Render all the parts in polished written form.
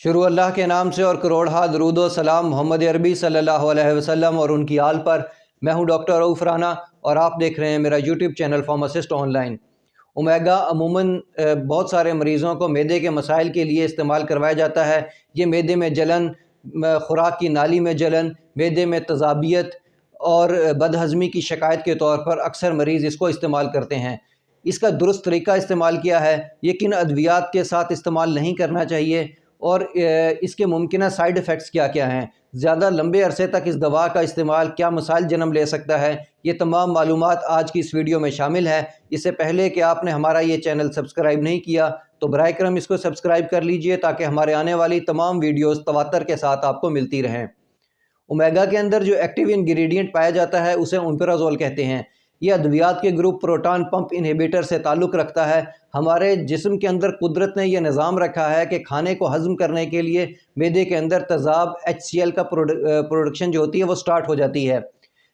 शुरू अल्लाह के नाम से और करोड़हा दरूद व सलाम मोहम्मद अरबी सल्लल्लाहु अलैहि वसल्लम और उनकी आल पर। मैं हूं डॉक्टर रऊफ़ राना और आप देख रहे हैं मेरा YouTube channel pharmacist online. Omega अमूमन बहुत सारे मरीज़ों को मैदे के मसाइल के लिए इस्तेमाल करवाया जाता है। ये मैदे में जलन, ख़ुराक की नाली में जलन, मैदे में तज़ाबियत और बदहज़मी की शिकायत के तौर पर अक्सर मरीज़ इसको इस्तेमाल करते हैं। इसका दुरुस्त तरीका इस्तेमाल किया है, ये किन अद्वियात के साथ इस्तेमाल नहीं करना चाहिए और इसके मुमकिन साइड इफ़ेक्ट्स क्या क्या हैं, ज़्यादा लंबे अरसे तक इस दवा का इस्तेमाल क्या मसाइल जन्म ले सकता है, ये तमाम मालूमात आज की इस वीडियो में शामिल है। इससे पहले कि आपने हमारा ये चैनल सब्सक्राइब नहीं किया तो बराए करम इसको सब्सक्राइब कर लीजिए ताकि हमारे आने वाली तमाम वीडियोज़ तवातर के साथ आपको मिलती रहें। ओमेगा के अंदर जो एक्टिव इंग्रेडिएंट पाया जाता है उसे ओमेप्राज़ोल कहते हैं। ये अद्वियात के ग्रुप प्रोटॉन पंप इनहिबिटर से ताल्लुक़ रखता है। हमारे जिस्म के अंदर कुदरत ने यह निज़ाम रखा है कि खाने को हज़म करने के लिए मैदे के अंदर तेज़ाब HCl का प्रोडक्शन जो होती है वो स्टार्ट हो जाती है,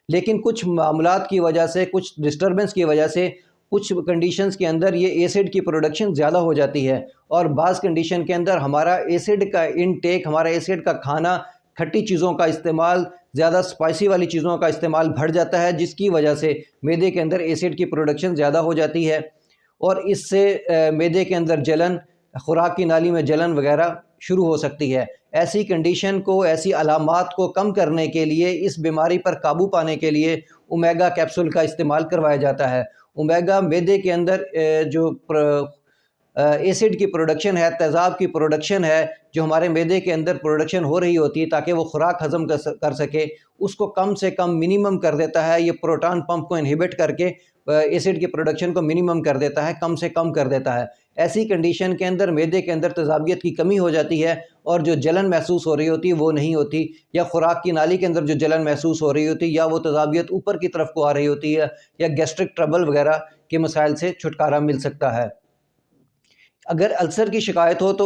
लेकिन कुछ मामलात की वजह से, कुछ डिस्टर्बेंस की वजह से, कुछ कंडीशंस के अंदर ये एसिड की प्रोडक्शन ज़्यादा हो जाती है और बाज़ कंडीशन के अंदर हमारा एसिड का इनटेक, हमारा एसिड का खाना, खट्टी चीज़ों का इस्तेमाल, ज़्यादा स्पाइसी वाली चीज़ों का इस्तेमाल बढ़ जाता है, जिसकी वजह से मैदे के अंदर एसिड की प्रोडक्शन ज़्यादा हो जाती है और इससे मैदे के अंदर जलन, ख़ुराक की नाली में जलन वगैरह शुरू हो सकती है। ऐसी कंडीशन को, ऐसी अलामात को कम करने के लिए, इस बीमारी पर काबू पाने के लिए ओमेगा कैप्सूल का इस्तेमाल करवाया जाता है। ओमेगा मैदे के अंदर जो एसिड की प्रोडक्शन है, तेज़ाब की प्रोडक्शन है, जो हमारे मैदे के अंदर प्रोडक्शन हो रही होती है ताकि वो खुराक हज़म कर सके, उसको कम से कम मिनिमम कर देता है। ये प्रोटॉन पंप को इनहिबिट करके एसिड की प्रोडक्शन को मिनिमम कर देता है, कम से कम कर देता है। ऐसी कंडीशन के अंदर मैदे के अंदर तेज़ाबियत की कमी हो जाती है और जो जलन महसूस हो रही होती है वो नहीं होती, या खुराक की नाली के अंदर जो जलन महसूस हो रही होती है या वो तेज़ाबियत ऊपर की तरफ को आ रही होती है, या गैस्ट्रिक ट्रबल वगैरह के मसाइल से छुटकारा मिल सकता है। अगर अल्सर की शिकायत हो तो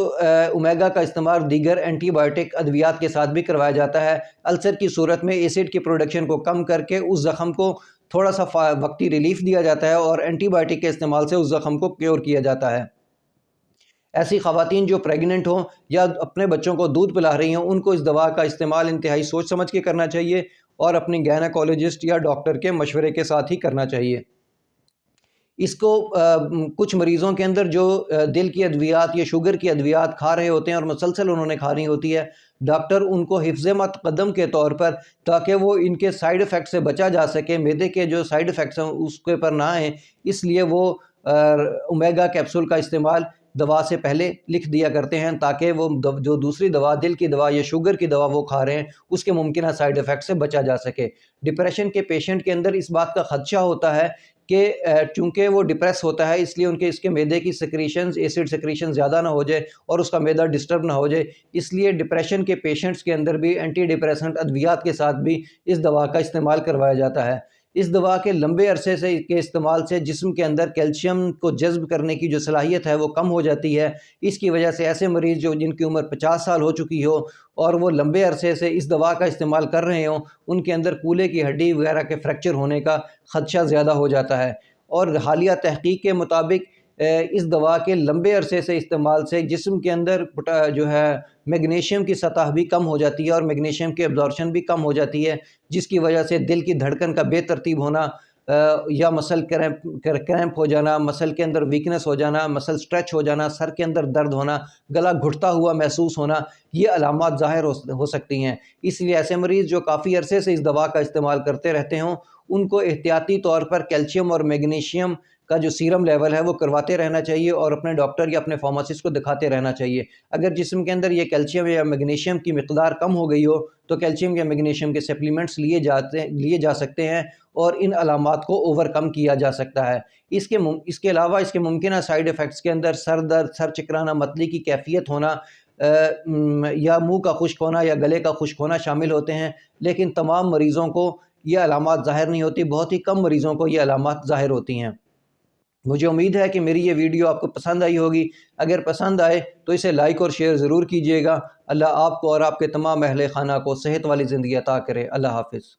ओमेगा का इस्तेमाल दीगर एंटीबायोटिक अद्वियात के साथ भी करवाया जाता है। अल्सर की सूरत में एसिड की प्रोडक्शन को कम करके उस ज़ख़म को थोड़ा सा वक्ती रिलीफ दिया जाता है और एंटीबायोटिक के इस्तेमाल से उस ज़ख़म को क्योर किया जाता है। ऐसी ख़वातीन जो प्रेगनेंट हों या अपने बच्चों को दूध पिला रही हों, उनको इस दवा का इस्तेमाल इंतहाई सोच समझ के करना चाहिए और अपनी गायनेकोलॉजिस्ट या डॉक्टर के मशवरे के साथ ही करना चाहिए। इसको कुछ मरीज़ों के अंदर जो दिल की अद्वियात या शुगर की अद्वियात खा रहे होते हैं और मुसलसल उन्होंने खानी होती है, डॉक्टर उनको हिफ्ज़ मतक़द्दम के तौर पर, ताकि वो इनके साइड इफ़ेक्ट से बचा जा सके, मैदे के जो साइड इफ़ेक्ट्स हैं उसके पर ना आएँ, इसलिए वो ओमेगा कैप्सूल का इस्तेमाल दवा से पहले लिख दिया करते हैं ताकि वो जो दूसरी दवा, दिल की दवा या शुगर की दवा वो खा रहे हैं, उसके मुमकिन साइड इफ़ेक्ट से बचा जा सके। डिप्रेशन के पेशेंट के अंदर इस बात का ख़दशा होता है कि चूँकि वो डिप्रेस होता है, इसलिए उनके इसके मैदे की सेक्रीशंस, एसिड सेक्रीशन ज़्यादा ना हो जाए और उसका मैदा डिस्टर्ब ना हो जाए, इसलिए डिप्रेशन के पेशेंट्स के अंदर भी एंटी डिप्रेसेंट अद्वियात के साथ भी इस दवा का इस्तेमाल करवाया जाता है। इस दवा के लंबे अरसे से के इस्तेमाल से जिस्म के अंदर कैल्शियम को जज़्ब करने की जो सलाहियत है वो कम हो जाती है। इसकी वजह से ऐसे मरीज़ जो जिनकी उम्र 50 साल हो चुकी हो और वो लंबे अरसे से इस दवा का इस्तेमाल कर रहे हों, उनके अंदर कूल्हे की हड्डी वगैरह के फ्रैक्चर होने का ख़दशा ज़्यादा हो जाता है। और हालिया तहकीक के मुताबिक इस दवा के लंबे अरसे से इस्तेमाल से जिस्म के अंदर जो है मैग्नीशियम की सतह भी कम हो जाती है और मैग्नीशियम की एब्जॉर्प्शन भी कम हो जाती है, जिसकी वजह से दिल की धड़कन का बेतरतीब होना या मसल क्रैम्प हो जाना, मसल के अंदर वीकनेस हो जाना, मसल स्ट्रेच हो जाना, सर के अंदर दर्द होना, गला घुटता हुआ महसूस होना, ये अलामात ज़ाहिर हो सकती हैं। इसलिए ऐसे मरीज़ जो काफ़ी अरसे से इस दवा का इस्तेमाल करते रहते हों, उनको एहतियाती तौर पर कैल्शियम और मैग्नीशियम का जो सीरम लेवल है वो करवाते रहना चाहिए और अपने डॉक्टर या अपने फार्मासिस्ट को दिखाते रहना चाहिए। अगर जिस्म के अंदर ये कैल्शियम या मैग्नीशियम की मिक़दार कम हो गई हो तो कैल्शियम या मैग्नीशियम के सप्लीमेंट्स लिए जा सकते हैं और इन अलामात को ओवरकम किया जा सकता है। इसके अलावा इसके मुमकिन साइड इफ़ेक्ट्स के अंदर सर दर्द, सर चकराना, मतली की कैफियत होना या मुँह का खुश्क होना या गले का खुश्क होना शामिल होते हैं, लेकिन तमाम मरीज़ों को ये अलामात ज़ाहिर नहीं होती, बहुत ही कम मरीज़ों को ये अलामात ज़ाहिर होती हैं। मुझे उम्मीद है कि मेरी ये वीडियो आपको पसंद आई होगी। अगर पसंद आए तो इसे लाइक और शेयर ज़रूर कीजिएगा। अल्लाह आपको और आपके तमाम अहले खाना को सेहत वाली ज़िंदगी अता करे। अल्लाह हाफ़िज़।